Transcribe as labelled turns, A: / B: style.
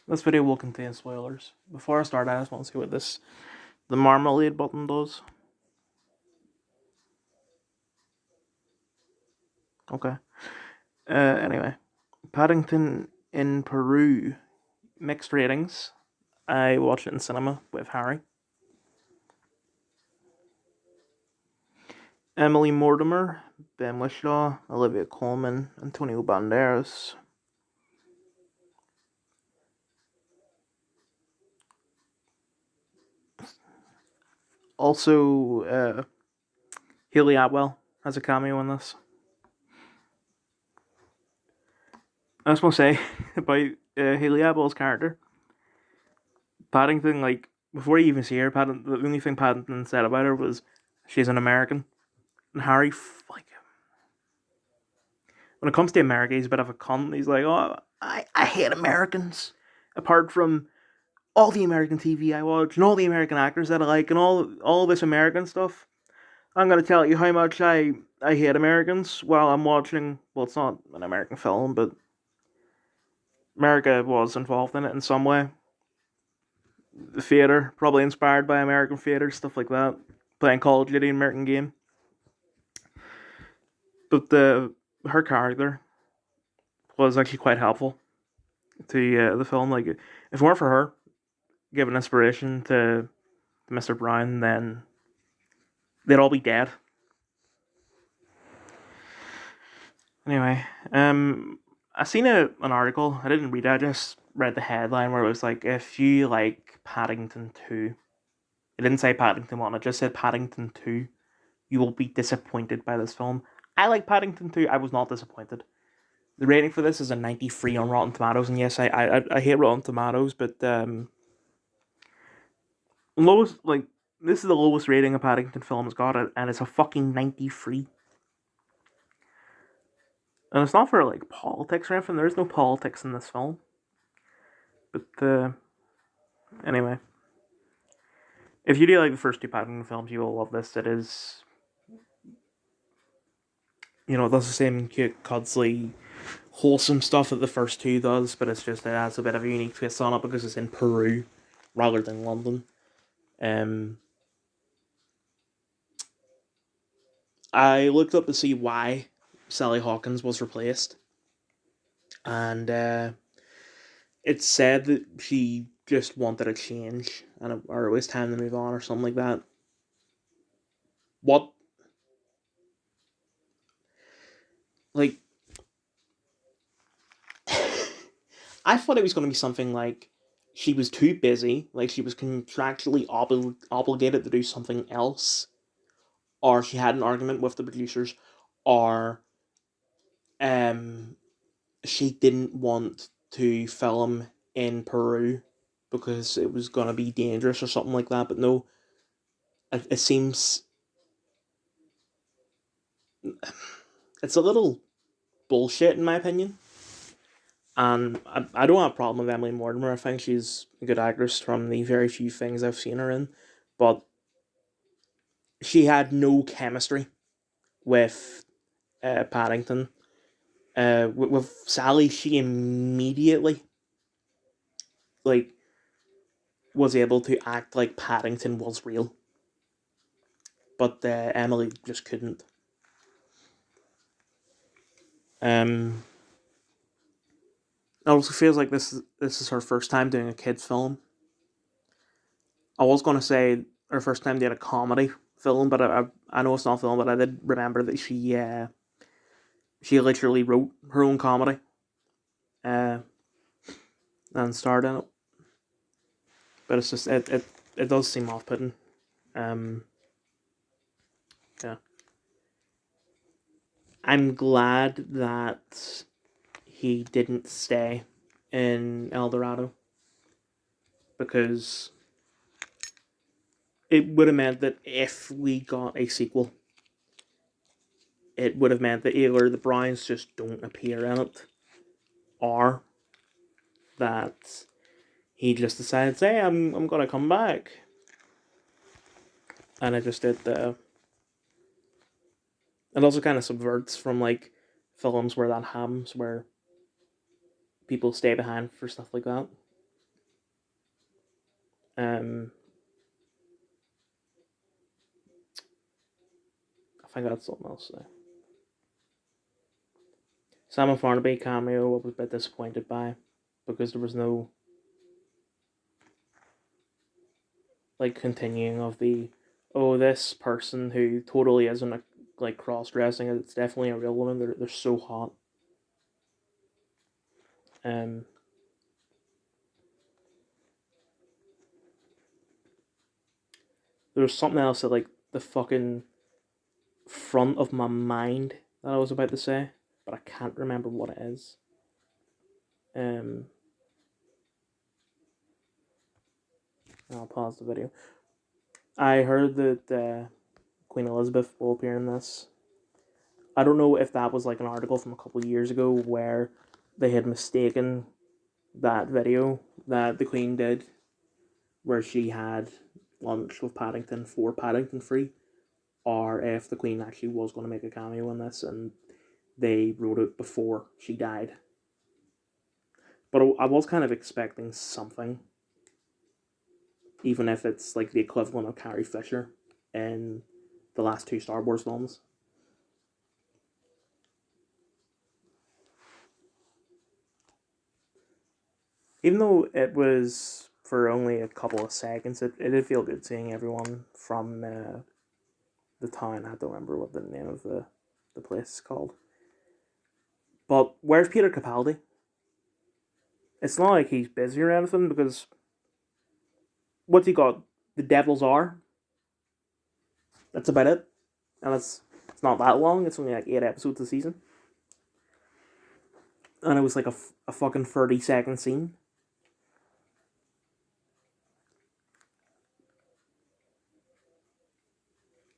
A: This video will contain spoilers. Before I start, I just want to see what the marmalade button does. Okay. Anyway, Paddington in Peru, mixed ratings. I watched it in cinema with Harry. Emily Mortimer, Ben Whishaw, Olivia Colman, Antonio Banderas. Also, Haley Atwell has a cameo in this. I just want to say about Haley Atwell's character. Paddington, like, before you even see her, the only thing Paddington said about her was she's an American. And Harry, like, when it comes to America, he's a bit of a cunt. He's like, oh, I hate Americans. Apart from all the American TV I watch and all the American actors that I like and all this American stuff, I'm going to tell you how much I hate Americans while I'm watching, well, it's not an American film, but America was involved in it in some way. The theater, probably inspired by American theater, stuff like that. Playing Call of Duty, American game. But her character was actually quite helpful to the film. Like, if it weren't for her giving inspiration to Mr. Brown, then they'd all be dead. Anyway, I seen an article. I didn't read it. I just read the headline where it was like, if you like Paddington 2, it didn't say Paddington 1, it just said Paddington 2, you will be disappointed by this film. I like Paddington 2. I was not disappointed. The rating for this is a 93 on Rotten Tomatoes, and yes, I hate Rotten Tomatoes, but lowest, like, this is the lowest rating a Paddington film has got, and it's a fucking 93. And it's not for, like, politics or anything. There's no politics in this film. But, anyway. If you do like the first two Paddington films, you will love this. It is, it does the same cute, cuddly, wholesome stuff that the first two does, but it has a bit of a unique twist on it because it's in Peru rather than London. I looked up to see why Sally Hawkins was replaced, and it said that she just wanted a change, or it was time to move on, or something like that. What? Like, I thought it was going to be something like she was too busy, like she was contractually obligated to do something else, or she had an argument with the producers, or she didn't want to film in Peru because it was going to be dangerous or something like that. But no, it seems it's a little bullshit in my opinion. And I don't have a problem with Emily Mortimer. I think she's a good actress from the very few things I've seen her in. But she had no chemistry with Paddington. With Sally, she immediately, like, was able to act like Paddington was real. But Emily just couldn't. It also feels like this is her first time doing a kids film. I was going to say her first time doing a comedy film, but I know it's not a film, but I did remember that she literally wrote her own comedy and starred in it. But it's just it does seem off putting. Yeah. I'm glad that he didn't stay in El Dorado, because it would have meant that if we got a sequel, it would have meant that either the Browns just don't appear in it, or that he just decided, hey, I'm gonna come back, and it just did the. It also kind of subverts from, like, films where that happens, where people stay behind for stuff like that. I think that's something else there. Simon Farnaby cameo I was a bit disappointed by, because there was no like continuing of the, oh, this person who totally isn't a, like cross dressing, it's definitely a real woman. They're so hot. Um, there was something else that like the fucking front of my mind that I was about to say, but I can't remember what it is. Um, I'll pause the video. I heard that Queen Elizabeth will appear in this. I don't know if that was like an article from a couple of years ago where they had mistaken that video that the Queen did, where she had lunch with Paddington for Paddington Free, or if the Queen actually was going to make a cameo in this and they wrote it before she died. But I was kind of expecting something, even if it's like the equivalent of Carrie Fisher in the last two Star Wars films. Even though it was for only a couple of seconds, it did feel good seeing everyone from the town. I don't remember what the name of the place is called. But where's Peter Capaldi? It's not like he's busy or anything, because what's he got? The Devil's Hour. That's about it, and it's not that long. It's only like 8 episodes a season, and it was like a fucking 30-second scene.